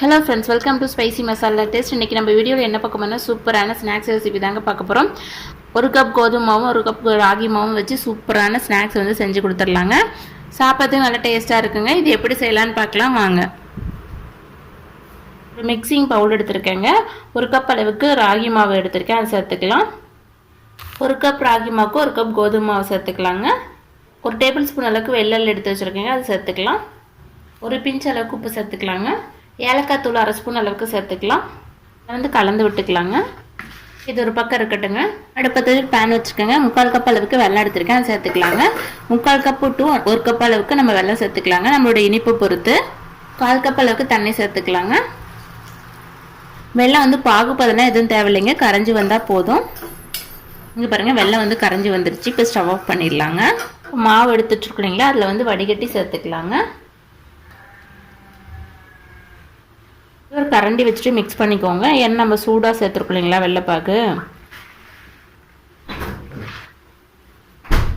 Hello friends, welcome to spicy masala taste. இன்றைக்கி நம்ம வீடியோவில் என்ன பார்க்க போனால் சூப்பரான ஸ்நாக்ஸ் ரெசிபி தாங்க பார்க்க போகிறோம். ஒரு கப் கோதுமை மாவும் ஒரு கப் ராகி மாவும் வச்சு சூப்பரான ஸ்நாக்ஸ் வந்து செஞ்சு கொடுத்துடலாங்க. சாப்பிட்றதுக்கு நல்லா டேஸ்ட்டாக இருக்குங்க. இது எப்படி செய்யலான்னு பார்க்கலாம் வாங்க. ஒரு மிக்சிங் பவுல் எடுத்துருக்கேங்க. ஒரு கப் அளவுக்கு ராகி மாவு எடுத்திருக்கேன், அதை சேர்த்துக்கலாம். ஒரு கப் ராகி மாவுக்கு ஒரு கப் கோதுமை மாவு சேர்த்துக்கலாங்க. ஒரு டேபிள் ஸ்பூன் அளவுக்கு வெள்ளல் எடுத்து வச்சுருக்கேங்க, அதை சேர்த்துக்கலாம். ஒரு பிஞ்ச் அளவுக்கு உப்பு சேர்த்துக்கலாங்க. ஏலக்காய் தூள் அரை ஸ்பூன் அளவுக்கு சேர்த்துக்கலாம். வந்து கலந்து விட்டுக்கலாங்க. இது ஒரு பக்கம் இருக்கட்டுங்க. அடுப்பத்தில் பேன் வச்சுக்கோங்க. 3/4 கப் அளவுக்கு வெல்லம் எடுத்துருக்கேன், அதை சேர்த்துக்கலாங்க. 3/4 கப்பு டு 1 கப் அளவுக்கு நம்ம வெல்லம் சேர்த்துக்கலாங்க. நம்மளோட இனிப்பு பொறுத்து 1/4 கப் அளவுக்கு தண்ணி சேர்த்துக்கலாங்க. வெல்லம் வந்து பாகுபதெல்லாம் எதுவும் தேவையில்லைங்க, கரைஞ்சி வந்தால் போதும். இங்கே பாருங்கள், வெல்லம் வந்து கரைஞ்சி வந்துருச்சு. இப்போ ஸ்டவ் ஆஃப் பண்ணிடலாங்க. மாவு எடுத்துட்டுருக்குறீங்களா, அதில் வந்து வடிகட்டி சேர்த்துக்கலாங்க. ஒரு கரண்டி வச்சுட்டு மிக்ஸ் பண்ணிக்கோங்க. ஏன்னா நம்ம சூடாக சேர்த்துருக்கோம் இல்லைங்களா வெள்ளைப்பாகு.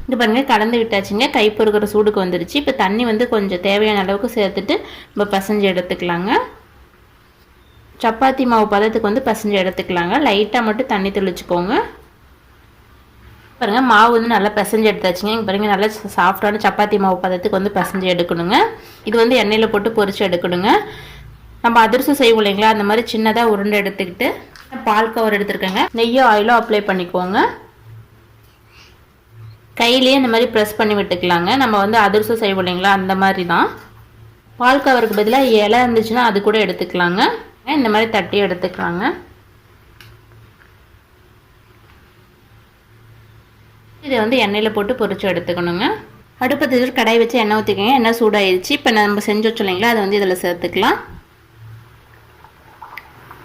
இது பாருங்கள், கலந்து விட்டாச்சுங்க. கை பொறுக்கிற சூடுக்கு வந்துடுச்சு. இப்போ தண்ணி வந்து கொஞ்சம் தேவையான அளவுக்கு சேர்த்துட்டு நம்ம பசஞ்சு எடுத்துக்கலாங்க. சப்பாத்தி மாவு பதத்துக்கு வந்து பசஞ்சு எடுத்துக்கலாங்க. லைட்டாக மட்டும் தண்ணி தெளிச்சுக்கோங்க. பாருங்கள், மாவு வந்து நல்லா பசஞ்சு எடுத்தாச்சுங்க. இங்கே பாருங்கள், நல்லா சாஃப்டான சப்பாத்தி மாவு பதத்துக்கு வந்து பசஞ்சு எடுக்கணுங்க. இது வந்து எண்ணெயில் போட்டு பொரிச்சு எடுக்கணுங்க. நம்ம அதிரசம் செய்வோம் இல்லைங்களா, அந்த மாதிரி சின்னதாக உருண்டை எடுத்துக்கிட்டு பால் கவர் எடுத்துருக்கேங்க. நெய்யோ ஆயிலோ அப்ளை பண்ணிக்கோங்க. கையிலேயே இந்த மாதிரி ப்ரெஸ் பண்ணி விட்டுக்கலாங்க. நம்ம வந்து அதிரசம் செய்வோம் இல்லைங்களா, அந்த மாதிரி தான். பால் கவருக்கு பதிலாக இலை இருந்துச்சுன்னா அது கூட எடுத்துக்கலாங்க. இந்த மாதிரி தட்டி எடுத்துக்கலாங்க. இதை வந்து எண்ணெயில் போட்டு பொரிச்சு எடுத்துக்கணுங்க. அடுப்பத்தில் கடாய் வச்சு எண்ணெய் ஊற்றிக்கோங்க. எண்ணெய் சூடாகிடுச்சு. இப்போ நம்ம செஞ்சு வச்சோம் இல்லைங்களா, அதை வந்து இதில் சேர்த்துக்கலாம்.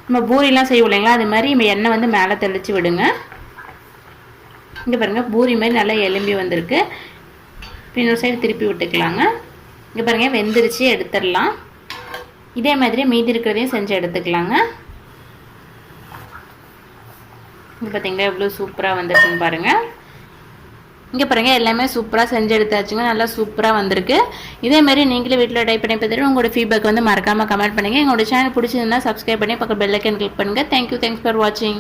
நம்ம பூரிலாம் செய்வோம் இல்லைங்களா, அது மாதிரி நம்ம எண்ணெய் வந்து மேலே தெளித்து விடுங்க. இங்கே பாருங்கள், பூரி மாதிரி நல்லா எலும்பி வந்திருக்கு. இன்னொரு சைடு திருப்பி விட்டுக்கலாங்க. இங்கே பாருங்கள், வெந்துருச்சு, எடுத்துடலாம். இதே மாதிரி மீதி இருக்கிறதையும் செஞ்சு எடுத்துக்கலாங்க. இங்கே பார்த்தீங்களா எவ்வளோ சூப்பராக வந்துருக்குன்னு பாருங்கள். இங்கே பாருங்கள், எல்லாமே சூப்பராக செஞ்சு எடுத்தாச்சுங்க. நல்லா சூப்பராக வந்திருக்கு. இதேமாதிரி நீங்களே வீட்டில் ட்ரை பண்ணி பார்த்துட்டு உங்களோட ஃபீட்பேக் வந்து மறக்காமல் கமெண்ட் பண்ணுங்கள். எங்களோட சேனல் பிடிச்சிருந்தா சப்ஸ்கிரைப் பண்ணி பக்கம் பெல் ஐக்கன் கிளிக் பண்ணுங்கள். தேங்க்யூ, தேங்க்ஸ் ஃபார் வாட்சிங்.